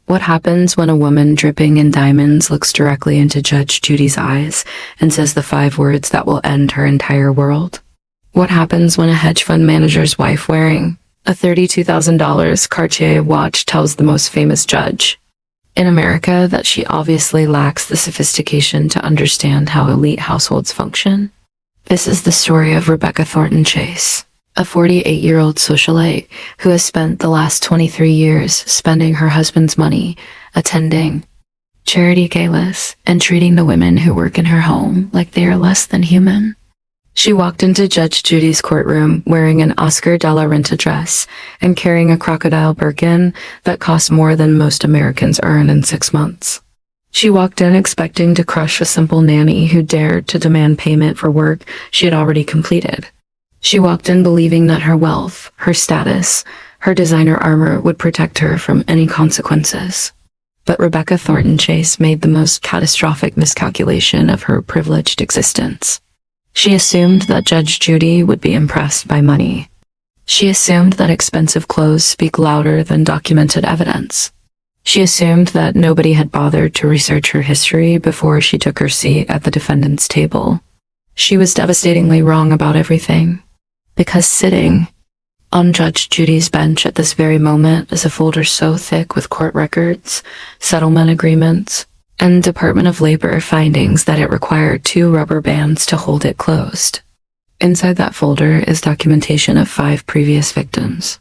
What happens when a woman dripping in diamonds looks directly into Judge Judy's eyes and says the 5 words that will end her entire world? What happens when a hedge fund manager's wife wearing a $32,000 Cartier watch tells the most famous judge in America that she obviously lacks the sophistication to understand how elite households function? This is the story of Rebecca Thornton-Chase, a 48-year-old socialite who has spent the last 23 years spending her husband's money, attending charity galas, and treating the women who work in her home like they are less than human. She walked into Judge Judy's courtroom wearing an Oscar de la Renta dress and carrying a crocodile Birkin that cost more than most Americans earn in 6 months. She walked in expecting to crush a simple nanny who dared to demand payment for work she had already completed. She walked in believing that her wealth, her status, her designer armor would protect her from any consequences. But Rebecca Thornton-Chase made the most catastrophic miscalculation of her privileged existence. She assumed that Judge Judy would be impressed by money. She assumed that expensive clothes speak louder than documented evidence. She assumed that nobody had bothered to research her history before she took her seat at the defendant's table. She was devastatingly wrong about everything. Because sitting on Judge Judy's bench at this very moment is a folder so thick with court records, settlement agreements, and Department of Labor findings that it required 2 rubber bands to hold it closed. Inside that folder is documentation of 5 previous victims.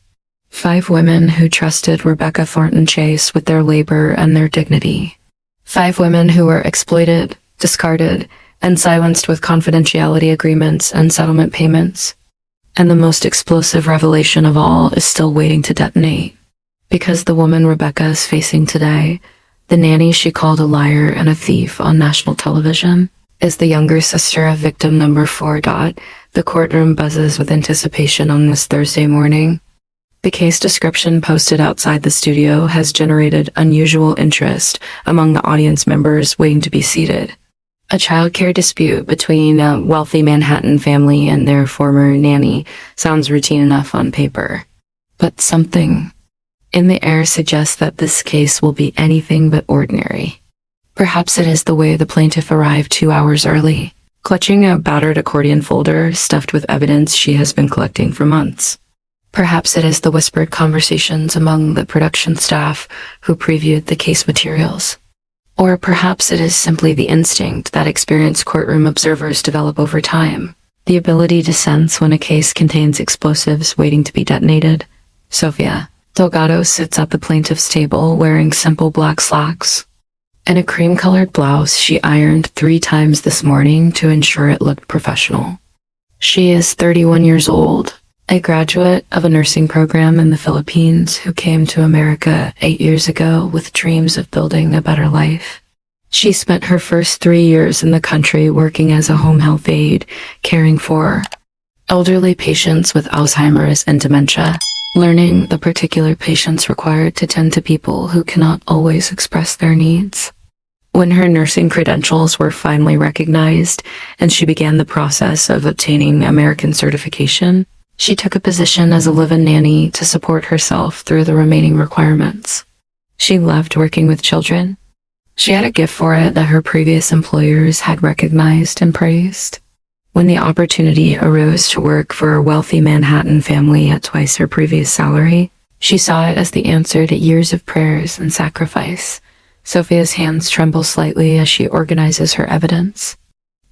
5 women who trusted Rebecca Thornton-Chase with their labor and their dignity. 5 women who were exploited, discarded, and silenced with confidentiality agreements and settlement payments. And the most explosive revelation of all is still waiting to detonate. Because the woman Rebecca is facing today, the nanny she called a liar and a thief on national television, is the younger sister of victim number 4. The courtroom buzzes with anticipation on this Thursday morning. The case description posted outside the studio has generated unusual interest among the audience members waiting to be seated. A childcare dispute between a wealthy Manhattan family and their former nanny sounds routine enough on paper. But something in the air suggests that this case will be anything but ordinary. Perhaps it is the way the plaintiff arrived 2 hours early, clutching a battered accordion folder stuffed with evidence she has been collecting for months. Perhaps it is the whispered conversations among the production staff who previewed the case materials. Or perhaps it is simply the instinct that experienced courtroom observers develop over time, the ability to sense when a case contains explosives waiting to be detonated. Sofia Delgado sits at the plaintiff's table wearing simple black slacks and a cream-colored blouse she ironed 3 times this morning to ensure it looked professional. She is 31 years old, a graduate of a nursing program in the Philippines who came to America 8 years ago with dreams of building a better life. She spent her first 3 years in the country working as a home health aide, caring for elderly patients with Alzheimer's and dementia, learning the particular patients required to tend to people who cannot always express their needs. When her nursing credentials were finally recognized and she began the process of obtaining American certification, she took a position as a live-in nanny to support herself through the remaining requirements. She loved working with children. She had a gift for it that her previous employers had recognized and praised. When the opportunity arose to work for a wealthy Manhattan family at twice her previous salary, she saw it as the answer to years of prayers and sacrifice. Sofia's hands tremble slightly as she organizes her evidence.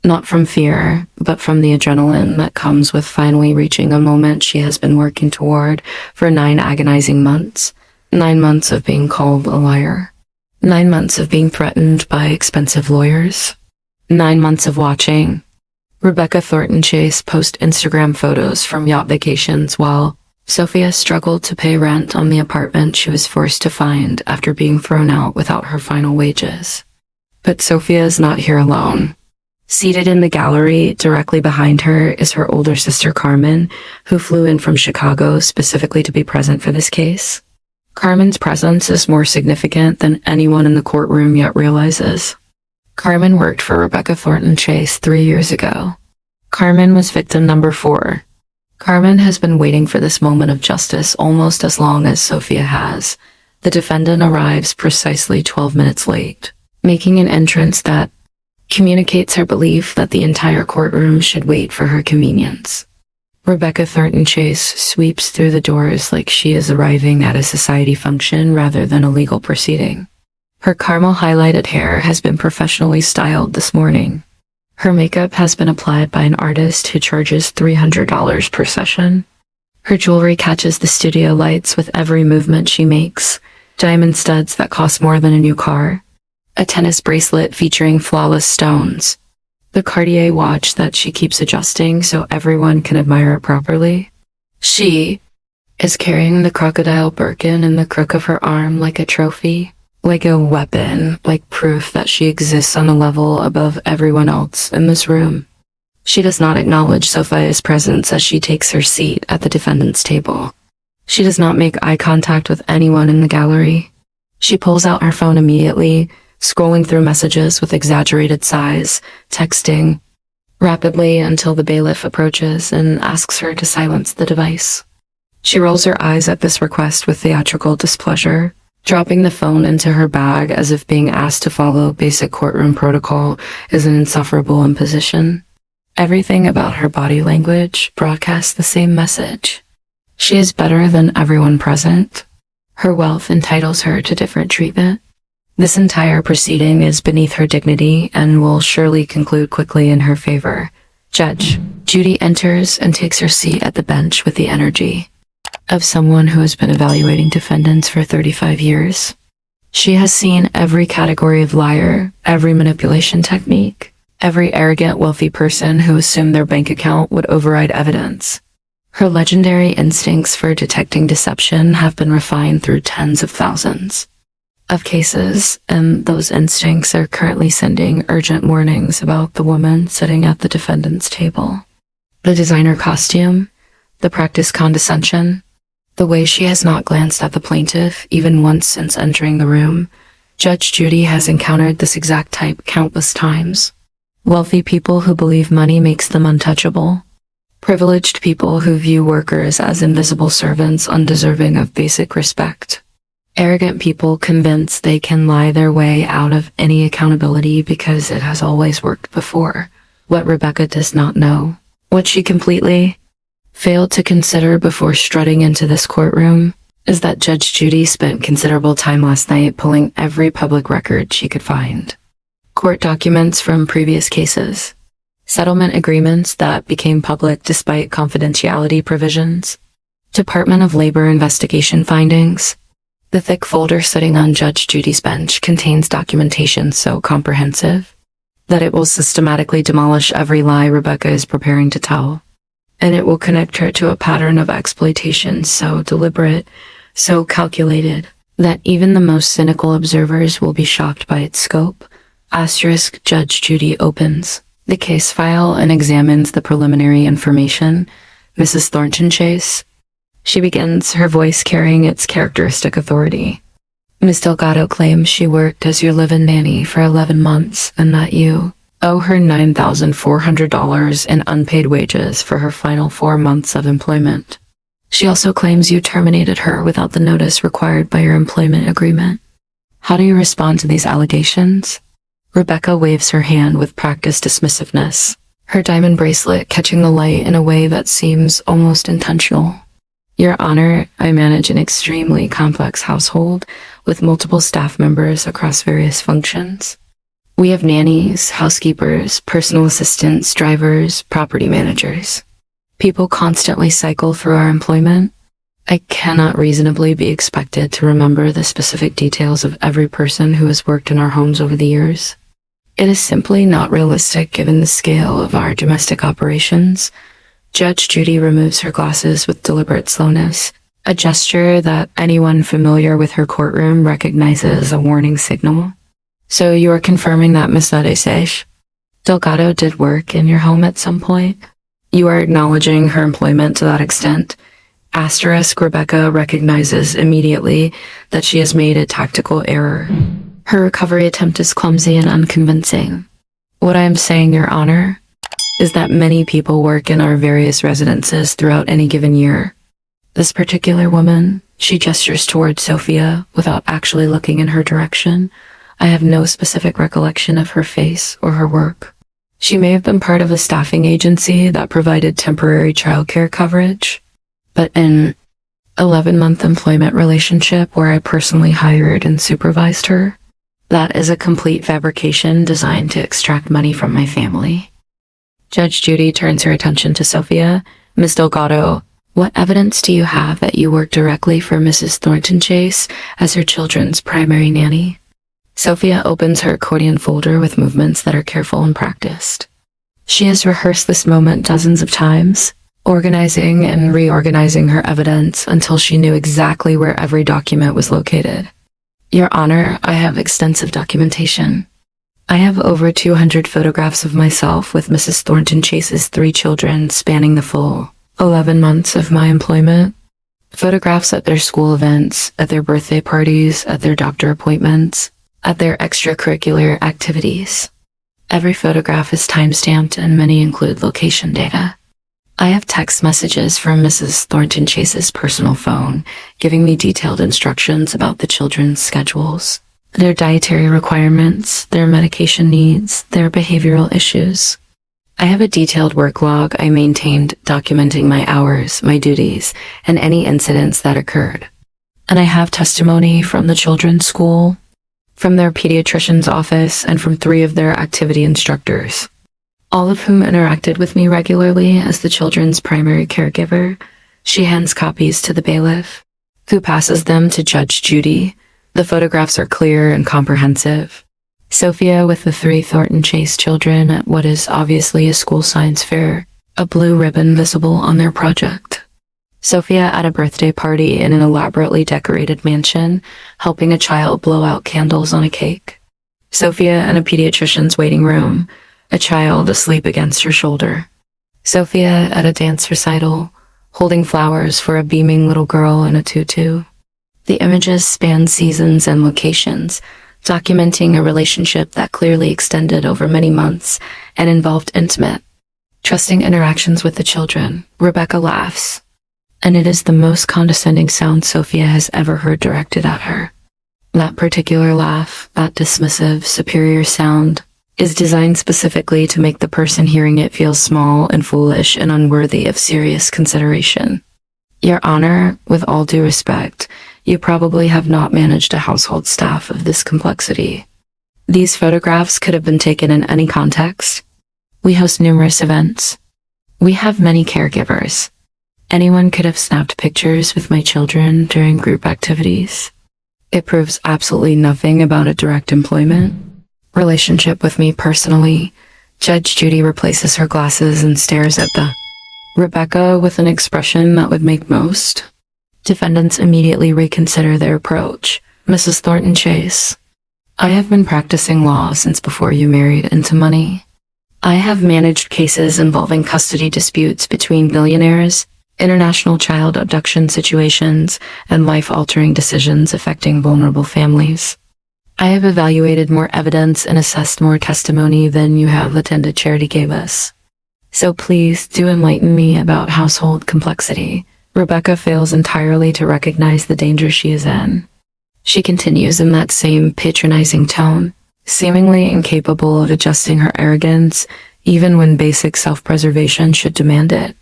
Not from fear, but from the adrenaline that comes with finally reaching a moment she has been working toward for 9 agonizing months. 9 months of being called a liar. 9 months of being threatened by expensive lawyers. 9 months of watching Rebecca Thornton-Chase post Instagram photos from yacht vacations while Sofia struggled to pay rent on the apartment she was forced to find after being thrown out without her final wages. But Sofia is not here alone. Seated in the gallery directly behind her is her older sister Carmen, who flew in from Chicago specifically to be present for this case. Carmen's presence is more significant than anyone in the courtroom yet realizes. Carmen worked for Rebecca Thornton-Chase 3 years ago. Carmen was victim number 4. Carmen has been waiting for this moment of justice almost as long as Sofia has. The defendant arrives precisely 12 minutes late, making an entrance that communicates her belief that the entire courtroom should wait for her convenience. Rebecca Thornton-Chase sweeps through the doors like she is arriving at a society function rather than a legal proceeding. Her caramel-highlighted hair has been professionally styled this morning. Her makeup has been applied by an artist who charges $300 per session. Her jewelry catches the studio lights with every movement she makes. Diamond studs that cost more than a new car. A tennis bracelet featuring flawless stones. The Cartier watch that she keeps adjusting so everyone can admire it properly. She is carrying the crocodile Birkin in the crook of her arm like a trophy. Like a weapon, like proof that she exists on a level above everyone else in this room. She does not acknowledge Sofia's presence as she takes her seat at the defendant's table. She does not make eye contact with anyone in the gallery. She pulls out her phone immediately, scrolling through messages with exaggerated sighs, texting rapidly until the bailiff approaches and asks her to silence the device. She rolls her eyes at this request with theatrical displeasure, dropping the phone into her bag as if being asked to follow basic courtroom protocol is an insufferable imposition. Everything about her body language broadcasts the same message. She is better than everyone present. Her wealth entitles her to different treatment. This entire proceeding is beneath her dignity and will surely conclude quickly in her favor. Judge Judy enters and takes her seat at the bench with the energy of someone who has been evaluating defendants for 35 years. She has seen every category of liar, every manipulation technique, every arrogant wealthy person who assumed their bank account would override evidence. Her legendary instincts for detecting deception have been refined through tens of thousands of cases, and those instincts are currently sending urgent warnings about the woman sitting at the defendant's table. The designer costume, the practiced condescension, the way she has not glanced at the plaintiff even once since entering the room. Judge Judy has encountered this exact type countless times. Wealthy people who believe money makes them untouchable. Privileged people who view workers as invisible servants undeserving of basic respect. Arrogant people convinced they can lie their way out of any accountability because it has always worked before. What Rebecca does not know, what she completely failed to consider before strutting into this courtroom, is that Judge Judy spent considerable time last night pulling every public record she could find. Court documents from previous cases, settlement agreements that became public despite confidentiality provisions, Department of Labor investigation findings. The thick folder sitting on Judge Judy's bench contains documentation so comprehensive that it will systematically demolish every lie Rebecca is preparing to tell. And it will connect her to a pattern of exploitation so deliberate, so calculated, that even the most cynical observers will be shocked by its scope. Asterisk. Judge Judy opens the case file and examines the preliminary information. Mrs. Thornton-Chase. She begins, her voice carrying its characteristic authority. Ms. Delgado claims she worked as your live-in nanny for 11 months and that you owe her $9,400 in unpaid wages for her final 4 months of employment. She also claims you terminated her without the notice required by your employment agreement. How do you respond to these allegations? Rebecca waves her hand with practiced dismissiveness, her diamond bracelet catching the light in a way that seems almost intentional. Your Honor, I manage an extremely complex household with multiple staff members across various functions. We have nannies, housekeepers, personal assistants, drivers, property managers. People constantly cycle through our employment. I cannot reasonably be expected to remember the specific details of every person who has worked in our homes over the years. It is simply not realistic given the scale of our domestic operations. Judge Judy removes her glasses with deliberate slowness, a gesture that anyone familiar with her courtroom recognizes as a warning signal. So you are confirming that Ms. Delgado did work in your home at some point? You are acknowledging her employment to that extent? Asterisk. Rebecca recognizes immediately that she has made a tactical error. Her recovery attempt is clumsy and unconvincing. What I am saying, Your Honor, is that many people work in our various residences throughout any given year. This particular woman She gestures toward Sofia without actually looking in her direction. I have no specific recollection of her face or her work. She may have been part of a staffing agency that provided temporary childcare coverage, but an 11-month employment relationship where I personally hired and supervised her, that is a complete fabrication designed to extract money from my family. Judge Judy turns her attention to Sofia. Miss Delgado, what evidence do you have that you worked directly for Mrs. Thornton-Chase as her children's primary nanny? Sofia opens her accordion folder with movements that are careful and practiced. She has rehearsed this moment dozens of times, organizing and reorganizing her evidence until she knew exactly where every document was located. Your Honor, I have extensive documentation. I have over 200 photographs of myself with Mrs. Thornton-Chase's 3 children spanning the full 11 months of my employment. Photographs at their school events, at their birthday parties, at their doctor appointments, at their extracurricular activities. Every photograph is time-stamped and many include location data. I have text messages from Mrs. Thornton-Chase's personal phone giving me detailed instructions about the children's schedules, their dietary requirements, their medication needs, their behavioral issues. I have a detailed work log I maintained documenting my hours, my duties, and any incidents that occurred. And I have testimony from the children's school, from their pediatrician's office, and from 3 of their activity instructors, all of whom interacted with me regularly as the children's primary caregiver. She hands copies to the bailiff, who passes them to Judge Judy. The photographs are clear and comprehensive. Sofia with the 3 Thornton-Chase children at what is obviously a school science fair, a blue ribbon visible on their project. Sofia at a birthday party in an elaborately decorated mansion, helping a child blow out candles on a cake. Sofia in a pediatrician's waiting room, a child asleep against her shoulder. Sofia at a dance recital, holding flowers for a beaming little girl in a tutu. The images span seasons and locations, documenting a relationship that clearly extended over many months and involved intimate, trusting interactions with the children. Rebecca laughs, and it is the most condescending sound Sofia has ever heard directed at her. That particular laugh, that dismissive, superior sound, is designed specifically to make the person hearing it feel small and foolish and unworthy of serious consideration. Your Honor, with all due respect, you probably have not managed a household staff of this complexity. These photographs could have been taken in any context. We host numerous events. We have many caregivers. Anyone could have snapped pictures with my children during group activities. It proves absolutely nothing about a direct employment relationship with me personally. Judge Judy replaces her glasses and stares at the Rebecca with an expression that would make most defendants immediately reconsider their approach. Mrs. Thornton-Chase, I have been practicing law since before you married into money. I have managed cases involving custody disputes between billionaires, international child abduction situations, and life-altering decisions affecting vulnerable families. I have evaluated more evidence and assessed more testimony than you have attended charity gave us. So please do enlighten me about household complexity. Rebecca fails entirely to recognize the danger she is in. She continues in that same patronizing tone, seemingly incapable of adjusting her arrogance, even when basic self-preservation should demand it.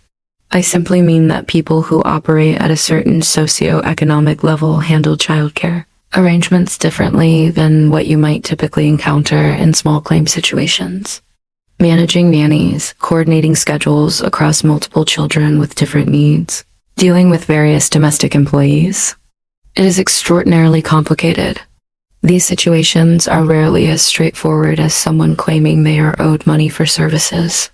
I simply mean that people who operate at a certain socio-economic level handle childcare arrangements differently than what you might typically encounter in small claim situations. Managing nannies, coordinating schedules across multiple children with different needs, dealing with various domestic employees. It is extraordinarily complicated. These situations are rarely as straightforward as someone claiming they are owed money for services.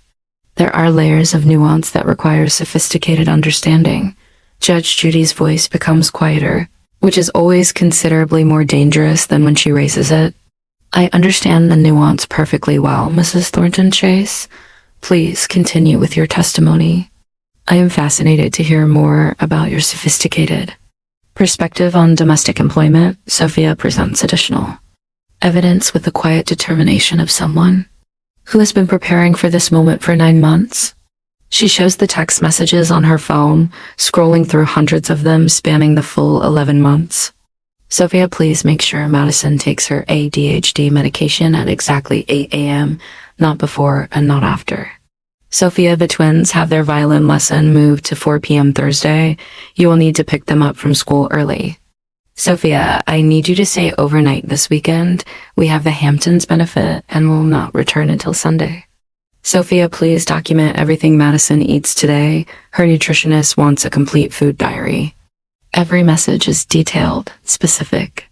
There are layers of nuance that require sophisticated understanding. Judge Judy's voice becomes quieter, which is always considerably more dangerous than when she raises it. I understand the nuance perfectly well, Mrs. Thornton-Chase. Please continue with your testimony. I am fascinated to hear more about your sophisticated perspective on domestic employment. Sofia presents additional evidence with the quiet determination of someone who has been preparing for this moment for 9 months. She shows the text messages on her phone, scrolling through hundreds of them spanning the full 11 months. Sofia, please make sure Madison takes her ADHD medication at exactly 8 a.m., not before and not after. Sofia, the twins have their violin lesson moved to 4 p.m. Thursday. You will need to pick them up from school early. Sofia, I need you to stay overnight this weekend. We have the Hamptons benefit and will not return until Sunday. Sofia, please document everything Madison eats today. Her nutritionist wants a complete food diary. Every message is detailed, specific,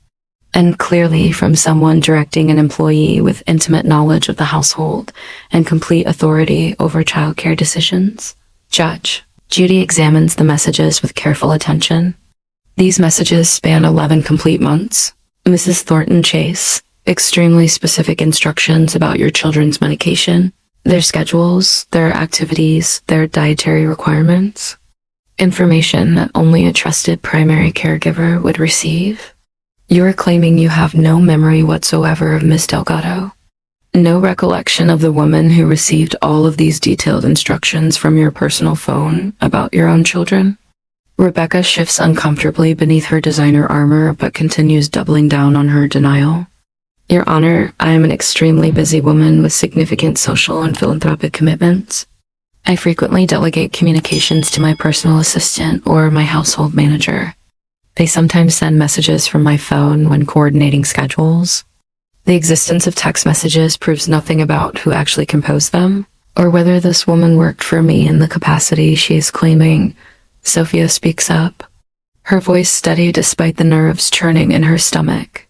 and clearly from someone directing an employee with intimate knowledge of the household and complete authority over childcare decisions. Judge Judy examines the messages with careful attention. These messages span 11 complete months. Mrs. Thornton-Chase, extremely specific instructions about your children's medication, their schedules, their activities, their dietary requirements. Information that only a trusted primary caregiver would receive. You are claiming you have no memory whatsoever of Miss Delgado. No recollection of the woman who received all of these detailed instructions from your personal phone about your own children. Rebecca shifts uncomfortably beneath her designer armor but continues doubling down on her denial. Your Honor, I am an extremely busy woman with significant social and philanthropic commitments. I frequently delegate communications to my personal assistant or my household manager. They sometimes send messages from my phone when coordinating schedules. The existence of text messages proves nothing about who actually composed them, or whether this woman worked for me in the capacity she is claiming. Sofia speaks up, her voice steady despite the nerves churning in her stomach.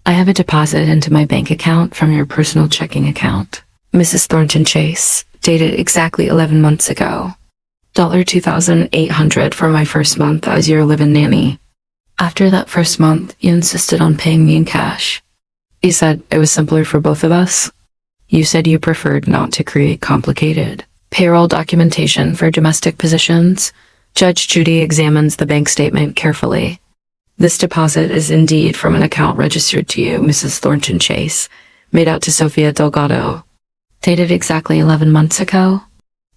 I have a deposit into my bank account from your personal checking account, Mrs. Thornton-Chase, dated exactly 11 months ago. $2,800 for my first month as your live-in nanny. After that first month, you insisted on paying me in cash. You said it was simpler for both of us. You said you preferred not to create complicated payroll documentation for domestic positions. Judge Judy examines the bank statement carefully. This deposit is indeed from an account registered to you, Mrs. Thornton-Chase, made out to Sofia Delgado. Dated exactly 11 months ago.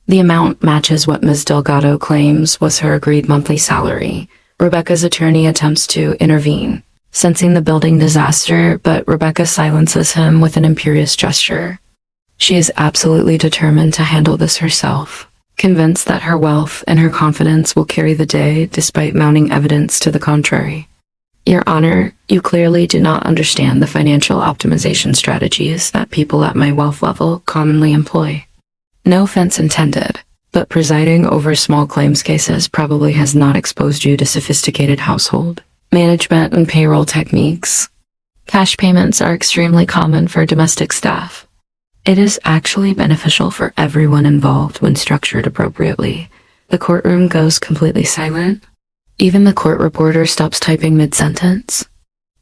The amount matches what Ms. Delgado claims was her agreed monthly salary. Rebecca's attorney attempts to intervene, sensing the building disaster, but Rebecca silences him with an imperious gesture. She is absolutely determined to handle this herself, convinced that her wealth and her confidence will carry the day despite mounting evidence to the contrary. Your Honor, you clearly do not understand the financial optimization strategies that people at my wealth level commonly employ. No offense intended, but presiding over small claims cases probably has not exposed you to sophisticated household management and payroll techniques. Cash payments are extremely common for domestic staff. It is actually beneficial for everyone involved when structured appropriately. The courtroom goes completely silent. Even the court reporter stops typing mid-sentence.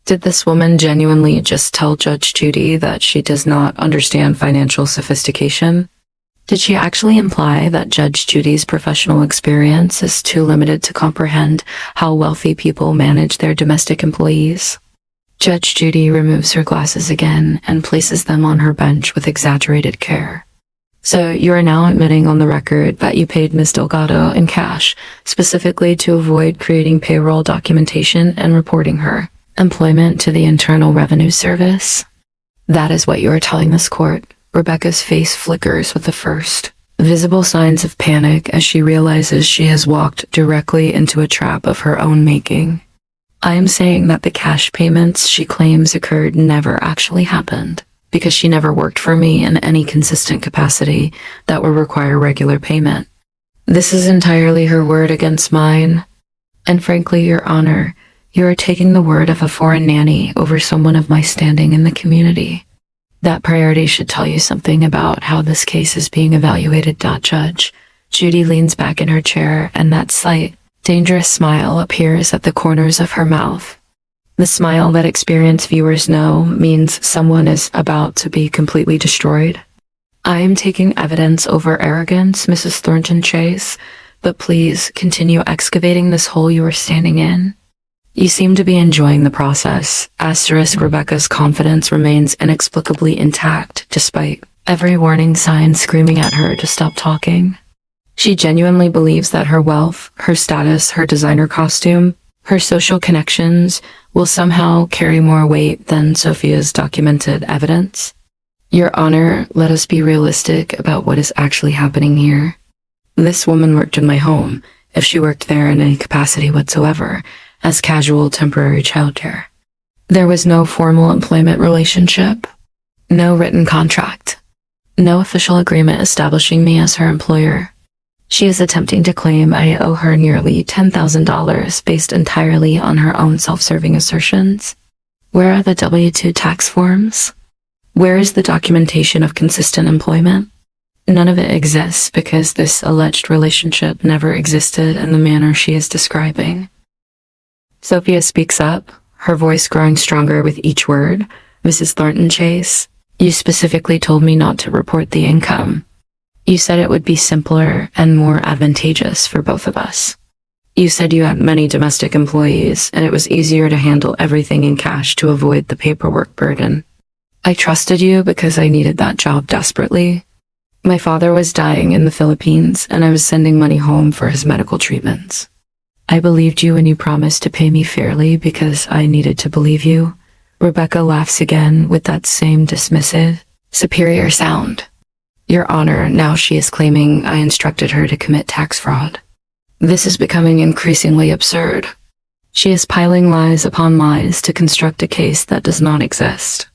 Did this woman genuinely just tell Judge Judy that she does not understand financial sophistication? Did she actually imply that Judge Judy's professional experience is too limited to comprehend how wealthy people manage their domestic employees? Judge Judy removes her glasses again and places them on her bench with exaggerated care. So you are now admitting on the record that you paid Ms. Delgado in cash, specifically to avoid creating payroll documentation and reporting her employment to the Internal Revenue Service? That is what you are telling this court. Rebecca's face flickers with the first visible signs of panic as she realizes she has walked directly into a trap of her own making. I am saying that the cash payments she claims occurred never actually happened, because she never worked for me in any consistent capacity that would require regular payment. This is entirely her word against mine. And frankly, Your Honor, you are taking the word of a foreign nanny over someone of my standing in the community. That priority should tell you something about how this case is being evaluated. Judge Judy leans back in her chair, and that slight, dangerous smile appears at the corners of her mouth. The smile that experienced viewers know means someone is about to be completely destroyed. I am taking evidence over arrogance, Mrs. Thornton-Chase, but please continue excavating this hole you are standing in. You seem to be enjoying the process. Rebecca's confidence remains inexplicably intact, despite every warning sign screaming at her to stop talking. She genuinely believes that her wealth, her status, her designer costume, her social connections will somehow carry more weight than Sofia's documented evidence. Your Honor, let us be realistic about what is actually happening here. This woman worked in my home, if she worked there in any capacity whatsoever, as casual temporary childcare. There was no formal employment relationship, no written contract, no official agreement establishing me as her employer. She is attempting to claim I owe her nearly $10,000 based entirely on her own self-serving assertions. Where are the W-2 tax forms? Where is the documentation of consistent employment? None of it exists because this alleged relationship never existed in the manner she is describing. Sofia speaks up, her voice growing stronger with each word. Mrs. Thornton-Chase, you specifically told me not to report the income. You said it would be simpler and more advantageous for both of us. You said you had many domestic employees and it was easier to handle everything in cash to avoid the paperwork burden. I trusted you because I needed that job desperately. My father was dying in the Philippines and I was sending money home for his medical treatments. I believed you when you promised to pay me fairly because I needed to believe you. Rebecca laughs again with that same dismissive, superior sound. Your Honor, now she is claiming I instructed her to commit tax fraud. This is becoming increasingly absurd. She is piling lies upon lies to construct a case that does not exist.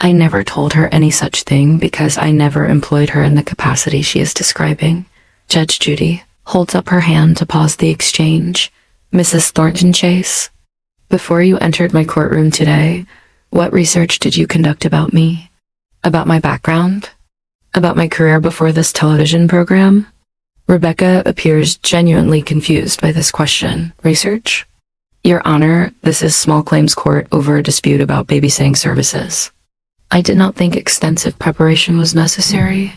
I never told her any such thing because I never employed her in the capacity she is describing. Judge Judy holds up her hand to pause the exchange. Mrs. Thornton-Chase, before you entered my courtroom today, what research did you conduct about me? About my background? About my career before this television program? Rebecca appears genuinely confused by this question. Research? Your Honor, this is small claims court over a dispute about babysitting services. I did not think extensive preparation was necessary.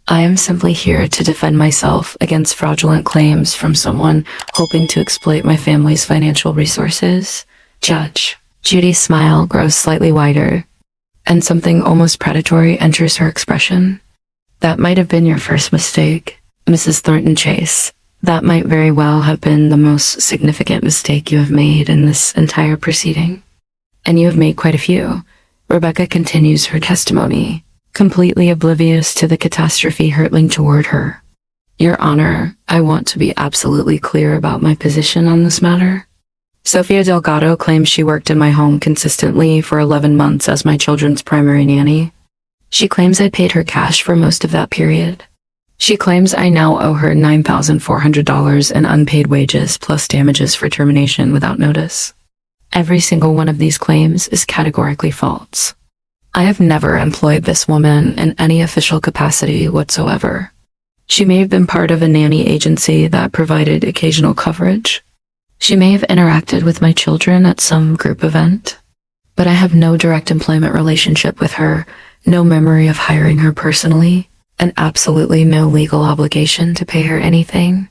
I am simply here to defend myself against fraudulent claims from someone hoping to exploit my family's financial resources. Judge Judy's smile grows slightly wider, and something almost predatory enters her expression. That might have been your first mistake, Mrs. Thornton-Chase. That might very well have been the most significant mistake you have made in this entire proceeding. And you have made quite a few. Rebecca continues her testimony, completely oblivious to the catastrophe hurtling toward her. Your Honor, I want to be absolutely clear about my position on this matter. Sofia Delgado claims she worked in my home consistently for 11 months as my children's primary nanny. She claims I paid her cash for most of that period. She claims I now owe her $9,400 in unpaid wages plus damages for termination without notice. Every single one of these claims is categorically false. I have never employed this woman in any official capacity whatsoever. She may have been part of a nanny agency that provided occasional coverage. She may have interacted with my children at some group event, but I have no direct employment relationship with her, no memory of hiring her personally, and absolutely no legal obligation to pay her anything.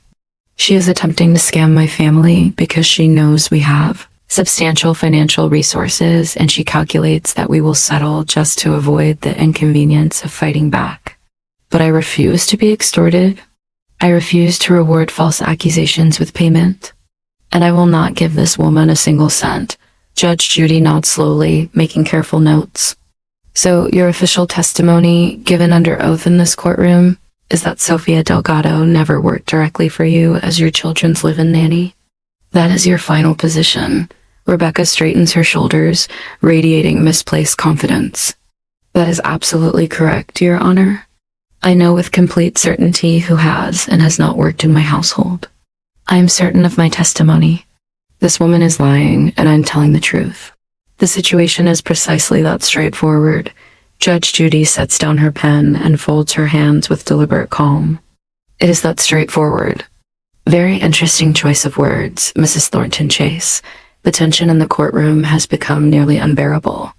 She is attempting to scam my family because she knows we have substantial financial resources and she calculates that we will settle just to avoid the inconvenience of fighting back. But I refuse to be extorted. I refuse to reward false accusations with payment. And I will not give this woman a single cent. Judge Judy nods slowly, making careful notes. So your official testimony, given under oath in this courtroom, is that Sofia Delgado never worked directly for you as your children's live-in nanny? That is your final position. Rebecca straightens her shoulders, radiating misplaced confidence. That is absolutely correct, Your Honor. I know with complete certainty who has and has not worked in my household. I am certain of my testimony. This woman is lying, and I'm telling the truth. The situation is precisely that straightforward. Judge Judy sets down her pen and folds her hands with deliberate calm. It is that straightforward. Very interesting choice of words, Mrs. Thornton-Chase. The tension in the courtroom has become nearly unbearable.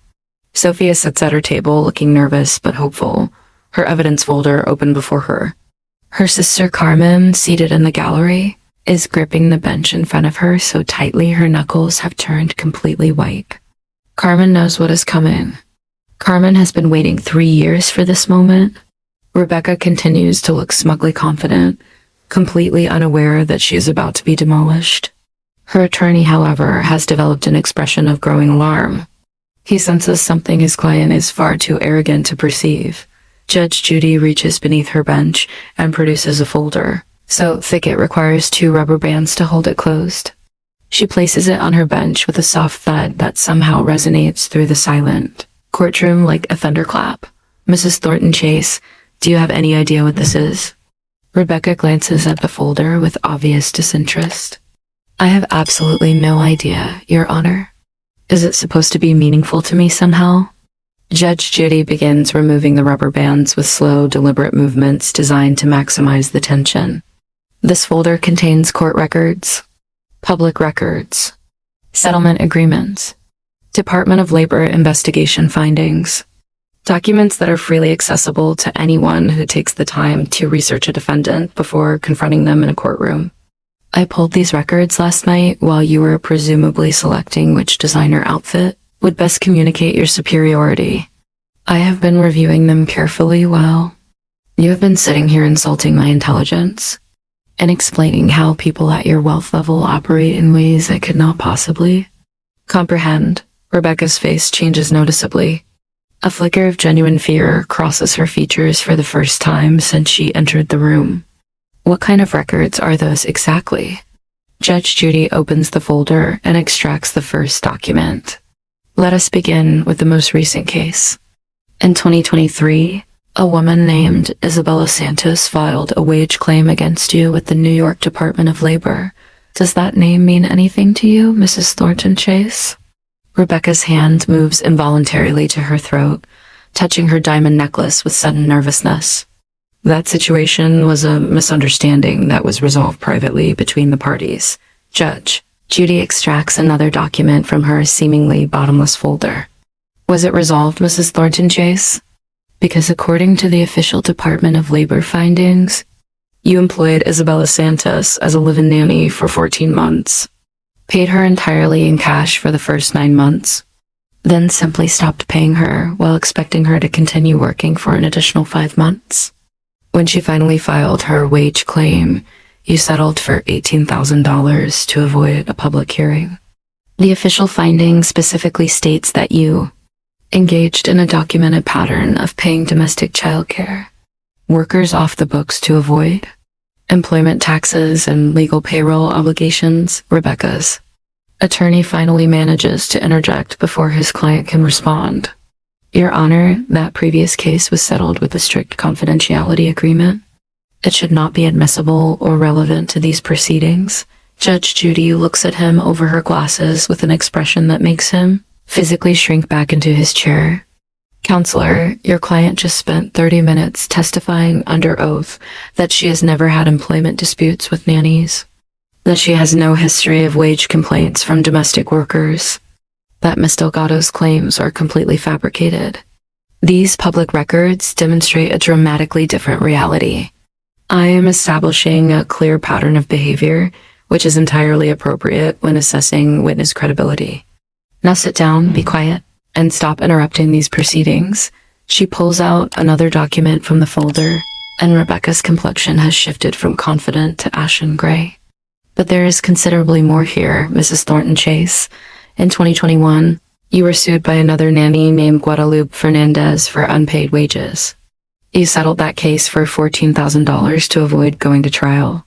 Sofia sits at her table, looking nervous but hopeful, her evidence folder open before her. Her sister Carmen, seated in the gallery, is gripping the bench in front of her so tightly her knuckles have turned completely white. Carmen knows what is coming. Carmen has been waiting 3 years for this moment. Rebecca continues to look smugly confident, completely unaware that she is about to be demolished. Her attorney, however, has developed an expression of growing alarm. He senses something his client is far too arrogant to perceive. Judge Judy reaches beneath her bench and produces a folder, so thick it requires 2 rubber bands to hold it closed. She places it on her bench with a soft thud that somehow resonates through the silent courtroom like a thunderclap. Mrs. Thornton-Chase, do you have any idea what this is? Rebecca glances at the folder with obvious disinterest. I have absolutely no idea, Your Honor. Is it supposed to be meaningful to me somehow? Judge Judy begins removing the rubber bands with slow, deliberate movements designed to maximize the tension. This folder contains court records, public records, settlement agreements, Department of Labor investigation findings, documents that are freely accessible to anyone who takes the time to research a defendant before confronting them in a courtroom. I pulled these records last night while you were presumably selecting which designer outfit would best communicate your superiority. I have been reviewing them carefully while you have been sitting here insulting my intelligence and explaining how people at your wealth level operate in ways I could not possibly comprehend. Rebecca's face changes noticeably. A flicker of genuine fear crosses her features for the first time since she entered the room. What kind of records are those exactly? Judge Judy opens the folder and extracts the first document. Let us begin with the most recent case. In 2023, a woman named Isabella Santos filed a wage claim against you with the New York Department of Labor. Does that name mean anything to you, Mrs. Thornton-Chase? Rebecca's hand moves involuntarily to her throat, touching her diamond necklace with sudden nervousness. That situation was a misunderstanding that was resolved privately between the parties. Judge Judy extracts another document from her seemingly bottomless folder. Was it resolved, Mrs. Thornton-Chase? Because according to the official Department of Labor findings, you employed Isabella Santos as a live-in nanny for 14 months, paid her entirely in cash for the first 9 months, then simply stopped paying her while expecting her to continue working for an additional 5 months. When she finally filed her wage claim, you settled for $18,000 to avoid a public hearing. The official finding specifically states that you engaged in a documented pattern of paying domestic childcare, workers off the books to avoid employment taxes and legal payroll obligations. Rebecca's attorney finally manages to interject before his client can respond. Your Honor, that previous case was settled with a strict confidentiality agreement. It should not be admissible or relevant to these proceedings. Judge Judy looks at him over her glasses with an expression that makes him physically shrink back into his chair. Counselor, your client just spent 30 minutes testifying under oath that she has never had employment disputes with nannies, that she has no history of wage complaints from domestic workers, that Ms. Delgado's claims are completely fabricated. These public records demonstrate a dramatically different reality. I am establishing a clear pattern of behavior, which is entirely appropriate when assessing witness credibility. Now sit down, be quiet, and stop interrupting these proceedings. She pulls out another document from the folder, and Rebecca's complexion has shifted from confident to ashen gray. But there is considerably more here, Mrs. Thornton-Chase. In 2021, you were sued by another nanny named Guadalupe Fernandez for unpaid wages. You settled that case for $14,000 to avoid going to trial.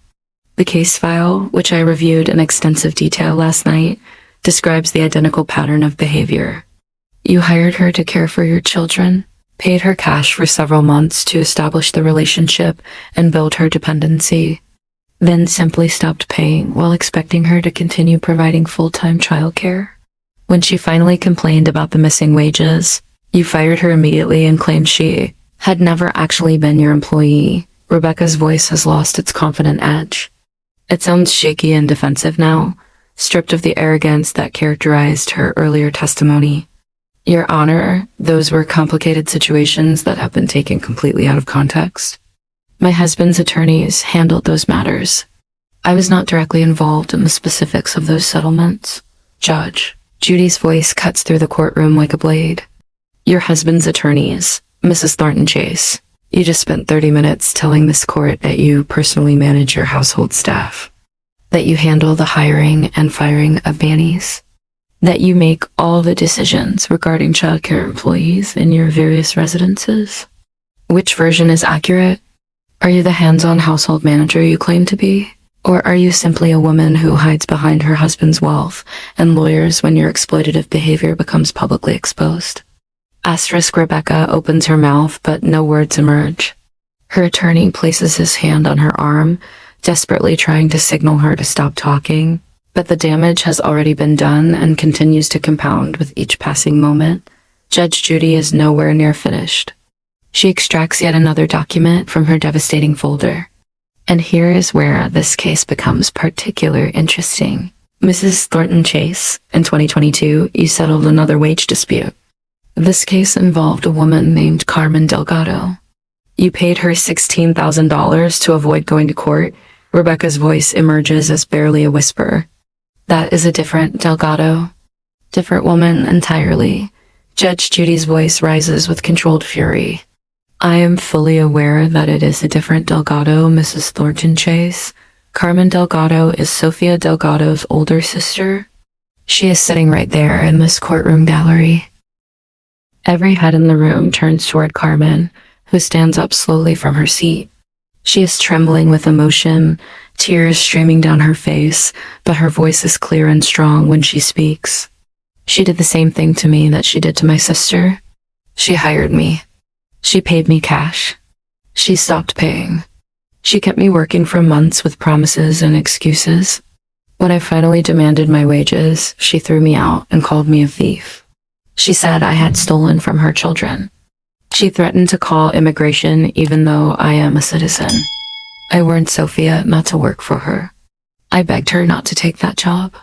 The case file, which I reviewed in extensive detail last night, describes the identical pattern of behavior. You hired her to care for your children, paid her cash for several months to establish the relationship and build her dependency, then simply stopped paying while expecting her to continue providing full-time childcare. When she finally complained about the missing wages, you fired her immediately and claimed she had never actually been your employee. Rebecca's voice has lost its confident edge. It sounds shaky and defensive now, stripped of the arrogance that characterized her earlier testimony. Your Honor, those were complicated situations that have been taken completely out of context. My husband's attorneys handled those matters. I was not directly involved in the specifics of those settlements. Judge Judy's voice cuts through the courtroom like a blade. Your husband's attorneys, Mrs. Thornton-Chase. You just spent 30 minutes telling this court that you personally manage your household staff, that you handle the hiring and firing of nannies, that you make all the decisions regarding childcare employees in your various residences. Which version is accurate? Are you the hands-on household manager you claim to be? Or are you simply a woman who hides behind her husband's wealth and lawyers when your exploitative behavior becomes publicly exposed? Asterisk Rebecca opens her mouth, but no words emerge. Her attorney places his hand on her arm, desperately trying to signal her to stop talking, but the damage has already been done and continues to compound with each passing moment. Judge Judy is nowhere near finished. She extracts yet another document from her devastating folder. And here is where this case becomes particularly interesting. Mrs. Thornton-Chase, in 2022, you settled another wage dispute. This case involved a woman named Carmen Delgado. You paid her $16,000 to avoid going to court. Rebecca's voice emerges as barely a whisper. That is a different Delgado. Different woman entirely. Judge Judy's voice rises with controlled fury. I am fully aware that it is a different Delgado, Mrs. Thornton-Chase. Carmen Delgado is Sofia Delgado's older sister. She is sitting right there in this courtroom gallery. Every head in the room turns toward Carmen, who stands up slowly from her seat. She is trembling with emotion, tears streaming down her face, but her voice is clear and strong when she speaks. She did the same thing to me that she did to my sister. She hired me. She paid me cash. She stopped paying. She kept me working for months with promises and excuses. When I finally demanded my wages, she threw me out and called me a thief. She said I had stolen from her children. She threatened to call immigration even though I am a citizen. I warned Sofia not to work for her. I begged her not to take that job.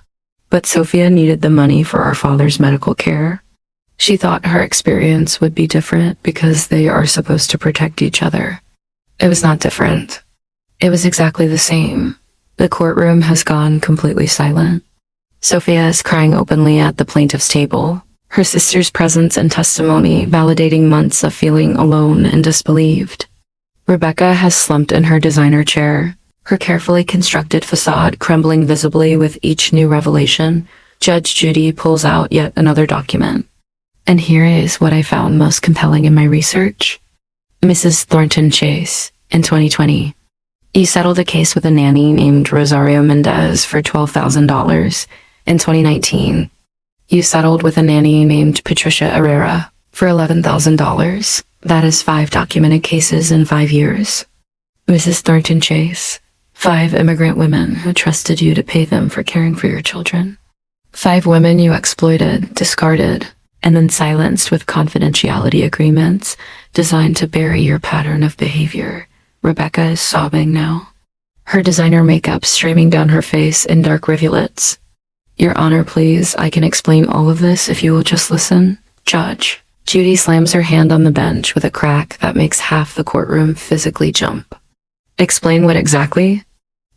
But Sofia needed the money for our father's medical care. She thought her experience would be different because they are supposed to protect each other. It was not different. It was exactly the same. The courtroom has gone completely silent. Sofia is crying openly at the plaintiff's table, her sister's presence and testimony validating months of feeling alone and disbelieved. Rebecca has slumped in her designer chair, her carefully constructed facade crumbling visibly with each new revelation. Judge Judy pulls out yet another document. And here is what I found most compelling in my research. Mrs. Thornton-Chase, in 2020, you settled a case with a nanny named Rosario Mendez for $12,000. In 2019, you settled with a nanny named Patricia Herrera for $11,000. That is 5 documented cases in 5 years. Mrs. Thornton-Chase, 5 immigrant women who trusted you to pay them for caring for your children. 5 women you exploited, discarded, and then silenced with confidentiality agreements designed to bury your pattern of behavior. Rebecca is sobbing now, her designer makeup streaming down her face in dark rivulets. Your Honor, please, I can explain all of this if you will just listen. Judge. Judy slams her hand on the bench with a crack that makes half the courtroom physically jump. Explain what exactly?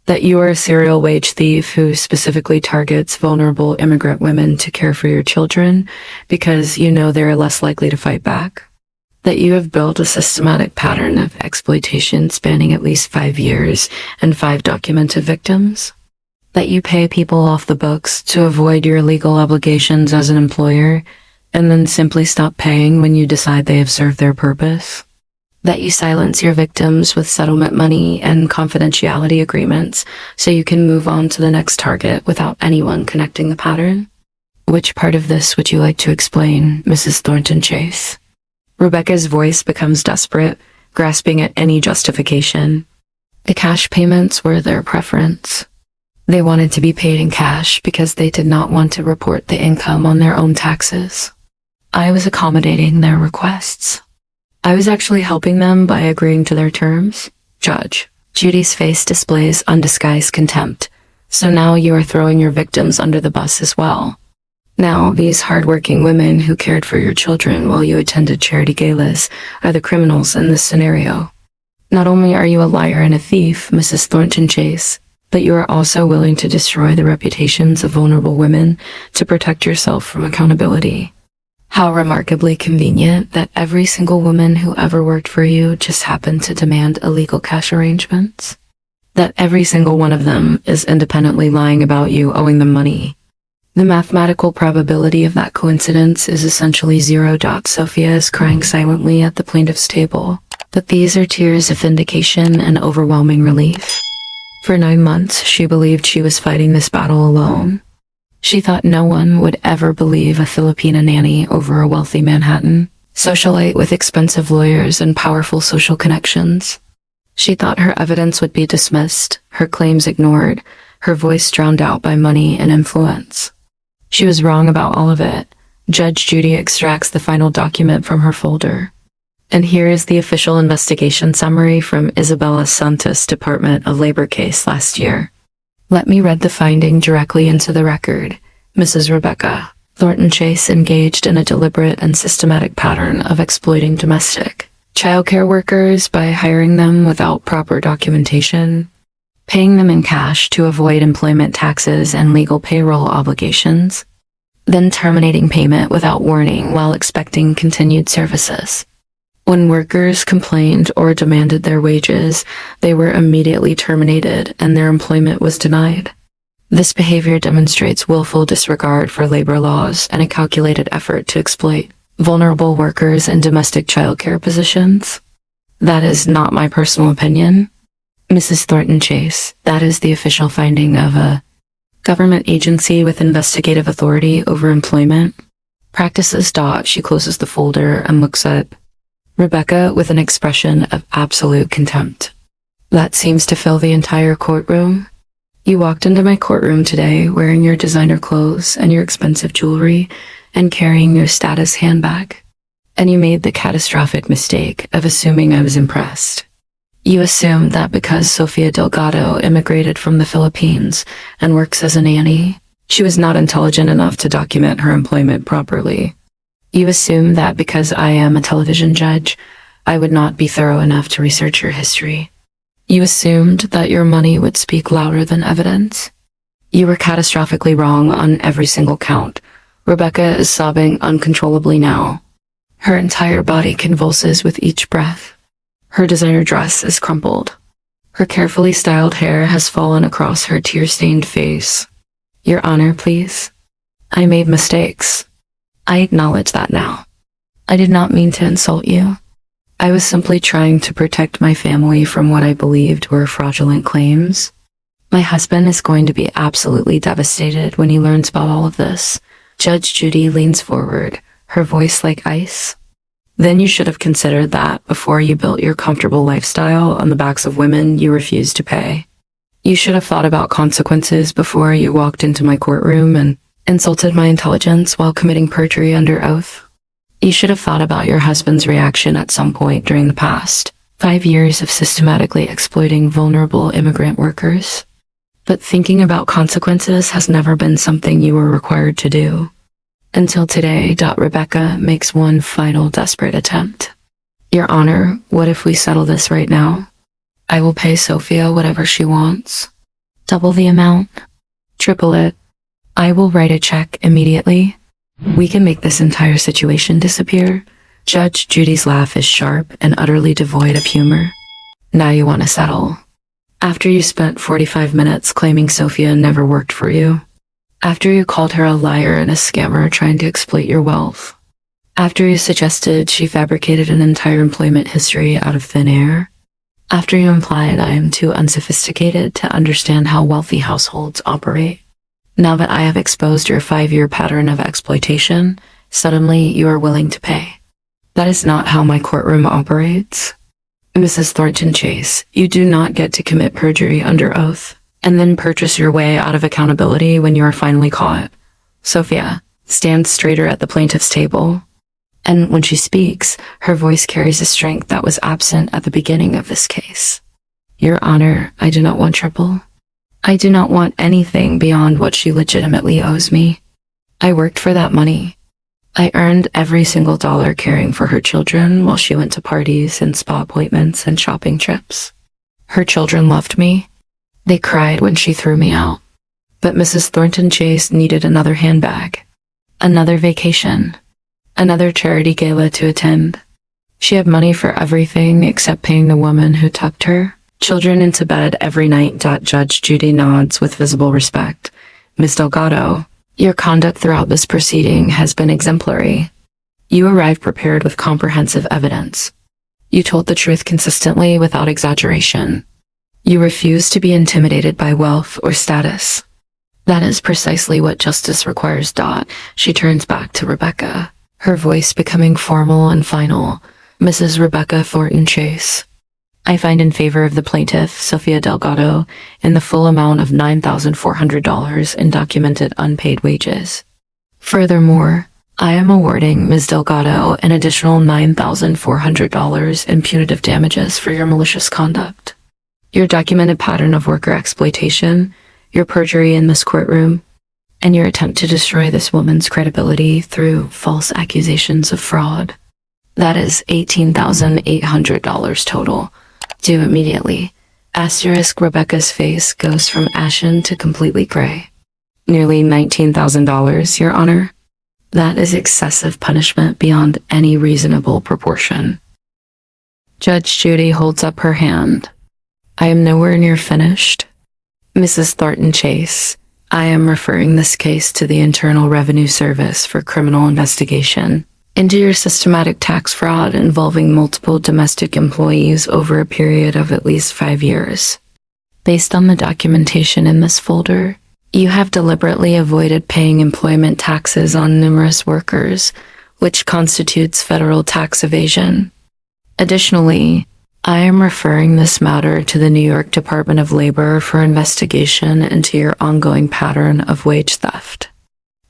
That you are a serial wage thief who specifically targets vulnerable immigrant women to care for your children because you know they're less likely to fight back. That you have built a systematic pattern of exploitation spanning at least 5 years and 5 documented victims. That you pay people off the books to avoid your legal obligations as an employer and then simply stop paying when you decide they have served their purpose. That you silence your victims with settlement money and confidentiality agreements so you can move on to the next target without anyone connecting the pattern. Which part of this would you like to explain, Mrs. Thornton-Chase? Rebecca's voice becomes desperate, grasping at any justification. The cash payments were their preference. They wanted to be paid in cash because they did not want to report the income on their own taxes. I was accommodating their requests. I was actually helping them by agreeing to their terms. Judge. Judy's face displays undisguised contempt. So now you are throwing your victims under the bus as well. Now, these hardworking women who cared for your children while you attended charity galas are the criminals in this scenario. Not only are you a liar and a thief, Mrs. Thornton-Chase, but you are also willing to destroy the reputations of vulnerable women to protect yourself from accountability. How remarkably convenient that every single woman who ever worked for you just happened to demand illegal cash arrangements. That every single one of them is independently lying about you owing them money. The mathematical probability of that coincidence is essentially zero. Sofia is crying silently at the plaintiff's table, but these are tears of vindication and overwhelming relief. For 9 months, she believed she was fighting this battle alone. She thought no one would ever believe a Filipina nanny over a wealthy Manhattan socialite with expensive lawyers and powerful social connections. She thought her evidence would be dismissed, her claims ignored, her voice drowned out by money and influence. She was wrong about all of it. Judge Judy extracts the final document from her folder. And here is the official investigation summary from Isabella Santos' Department of Labor case last year. Let me read the finding directly into the record. Mrs. Rebecca Thornton-Chase engaged in a deliberate and systematic pattern of exploiting domestic childcare workers by hiring them without proper documentation, paying them in cash to avoid employment taxes and legal payroll obligations, then terminating payment without warning while expecting continued services. When workers complained or demanded their wages, they were immediately terminated and their employment was denied. This behavior demonstrates willful disregard for labor laws and a calculated effort to exploit vulnerable workers in domestic childcare positions. That is not my personal opinion. Mrs. Thornton-Chase, that is the official finding of a government agency with investigative authority over employment practices. She closes the folder and looks at Rebecca with an expression of absolute contempt. That seems to fill the entire courtroom. You walked into my courtroom today wearing your designer clothes and your expensive jewelry and carrying your status handbag. And you made the catastrophic mistake of assuming I was impressed. You assumed that because Sofia Delgado immigrated from the Philippines and works as a nanny, she was not intelligent enough to document her employment properly. You assumed that because I am a television judge, I would not be thorough enough to research your history. You assumed that your money would speak louder than evidence. You were catastrophically wrong on every single count. Rebecca is sobbing uncontrollably now. Her entire body convulses with each breath. Her designer dress is crumpled. Her carefully styled hair has fallen across her tear-stained face. Your Honor, please. I made mistakes. I acknowledge that now. I did not mean to insult you. I was simply trying to protect my family from what I believed were fraudulent claims. My husband is going to be absolutely devastated when he learns about all of this. Judge Judy leans forward, her voice like ice. Then you should have considered that before you built your comfortable lifestyle on the backs of women you refused to pay. You should have thought about consequences before you walked into my courtroom and insulted my intelligence while committing perjury under oath. You should have thought about your husband's reaction at some point during the past 5 years of systematically exploiting vulnerable immigrant workers. But thinking about consequences has never been something you were required to do. Until today. Rebecca makes one final desperate attempt. Your Honor, what if we settle this right now? I will pay Sofia whatever she wants. Double the amount. Triple it. I will write a check immediately. We can make this entire situation disappear. Judge Judy's laugh is sharp and utterly devoid of humor. Now you want to settle. After you spent 45 minutes claiming Sofia never worked for you. After you called her a liar and a scammer trying to exploit your wealth. After you suggested she fabricated an entire employment history out of thin air. After you implied I am too unsophisticated to understand how wealthy households operate. Now that I have exposed your 5-year pattern of exploitation, suddenly you are willing to pay. That is not how my courtroom operates. Mrs. Thornton-Chase, you do not get to commit perjury under oath, and then purchase your way out of accountability when you are finally caught. Sofia stands straighter at the plaintiff's table, and when she speaks, her voice carries a strength that was absent at the beginning of this case. Your Honor, I do not want triple. I do not want anything beyond what she legitimately owes me. I worked for that money. I earned every single dollar caring for her children while she went to parties and spa appointments and shopping trips. Her children loved me. They cried when she threw me out. But Mrs. Thornton-Chase needed another handbag. Another vacation. Another charity gala to attend. She had money for everything except paying the woman who tucked her children into bed every night. Judge Judy nods with visible respect. Miss Delgado, your conduct throughout this proceeding has been exemplary. You arrived prepared with comprehensive evidence. You told the truth consistently without exaggeration. You refused to be intimidated by wealth or status. That is precisely what justice requires. She turns back to Rebecca, her voice becoming formal and final. Mrs. Rebecca Thornton-Chase, I find in favor of the plaintiff, Sofia Delgado, in the full amount of $9,400 in documented unpaid wages. Furthermore, I am awarding Ms. Delgado an additional $9,400 in punitive damages for your malicious conduct, your documented pattern of worker exploitation, your perjury in this courtroom, and your attempt to destroy this woman's credibility through false accusations of fraud. That is $18,800 total. Due immediately. Asterisk Rebecca's face goes from ashen to completely gray. Nearly $19,000, Your Honor. That is excessive punishment beyond any reasonable proportion. Judge Judy holds up her hand. I am nowhere near finished. Mrs. Thornton-Chase, I am referring this case to the Internal Revenue Service for criminal investigation into your systematic tax fraud involving multiple domestic employees over a period of at least 5 years. Based on the documentation in this folder, you have deliberately avoided paying employment taxes on numerous workers, which constitutes federal tax evasion. Additionally, I am referring this matter to the New York Department of Labor for investigation into your ongoing pattern of wage theft.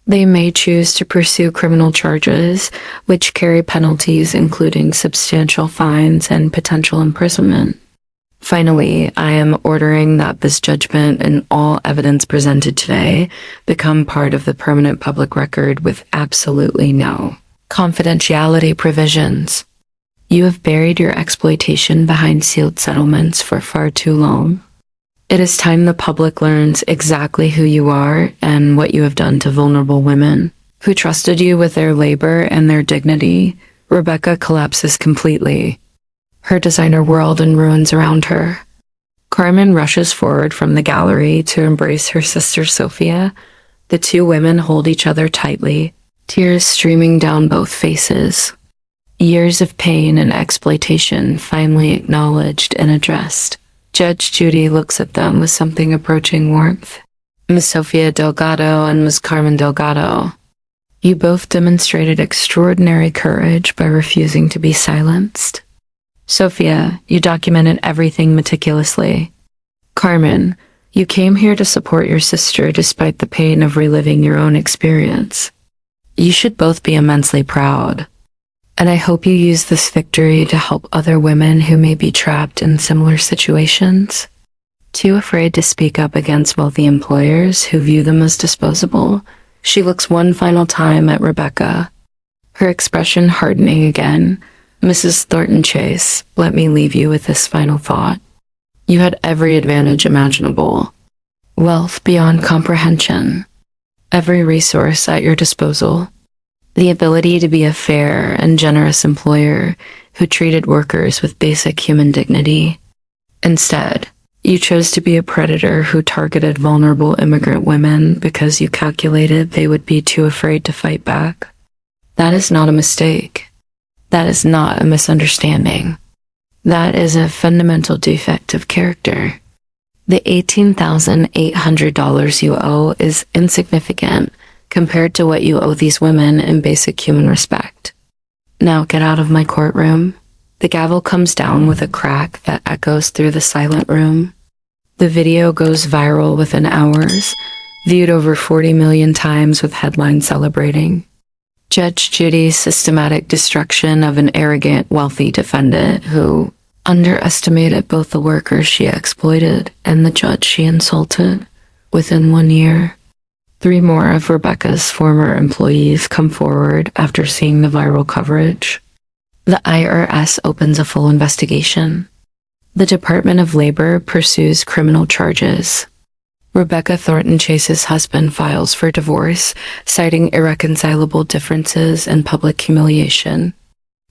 They may choose to pursue criminal charges, which carry penalties including substantial fines and potential imprisonment. Finally, I am ordering that this judgment and all evidence presented today become part of the permanent public record with absolutely no confidentiality provisions. You have buried your exploitation behind sealed settlements for far too long. It is time the public learns exactly who you are and what you have done to vulnerable women who trusted you with their labor and their dignity. Rebecca collapses completely, her designer world in ruins around her. Carmen rushes forward from the gallery to embrace her sister Sofia. The two women hold each other tightly, tears streaming down both faces. Years of pain and exploitation finally acknowledged and addressed. Judge Judy looks at them with something approaching warmth. Miss Sofia Delgado and Miss Carmen Delgado, you both demonstrated extraordinary courage by refusing to be silenced. Sofia, you documented everything meticulously. Carmen, you came here to support your sister despite the pain of reliving your own experience. You should both be immensely proud. And I hope you use this victory to help other women who may be trapped in similar situations. Too afraid to speak up against wealthy employers who view them as disposable, she looks one final time at Rebecca, her expression hardening again. Mrs. Thornton-Chase, let me leave you with this final thought. You had every advantage imaginable. Wealth beyond comprehension. Every resource at your disposal. The ability to be a fair and generous employer who treated workers with basic human dignity. Instead, you chose to be a predator who targeted vulnerable immigrant women because you calculated they would be too afraid to fight back. That is not a mistake. That is not a misunderstanding. That is a fundamental defect of character. The $18,800 you owe is insignificant compared to what you owe these women in basic human respect. Now get out of my courtroom. The gavel comes down with a crack that echoes through the silent room. The video goes viral within hours, viewed over 40 million times with headlines celebrating Judge Judy's systematic destruction of an arrogant, wealthy defendant who underestimated both the workers she exploited and the judge she insulted. Within 1 year, 3 more of Rebecca's former employees come forward after seeing the viral coverage. The IRS opens a full investigation. The Department of Labor pursues criminal charges. Rebecca Thornton-Chase's husband files for divorce, citing irreconcilable differences and public humiliation.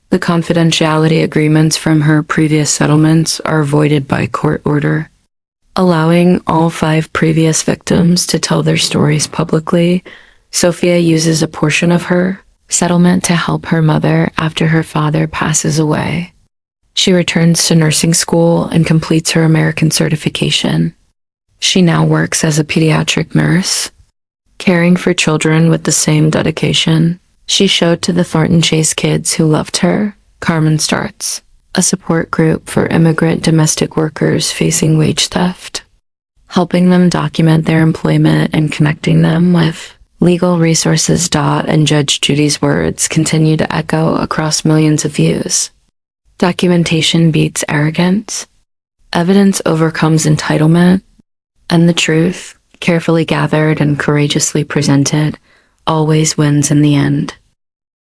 The confidentiality agreements from her previous settlements are voided by court order, allowing all 5 previous victims to tell their stories publicly. Sofia uses a portion of her settlement to help her mother after her father passes away. She returns to nursing school and completes her American certification. She now works as a pediatric nurse, caring for children with the same dedication she showed to the Thornton-Chase kids who loved her. Carmen starts a support group for immigrant domestic workers facing wage theft, helping them document their employment and connecting them with legal resources. And Judge Judy's words continue to echo across millions of views. Documentation beats arrogance, evidence overcomes entitlement, and the truth, carefully gathered and courageously presented, always wins in the end.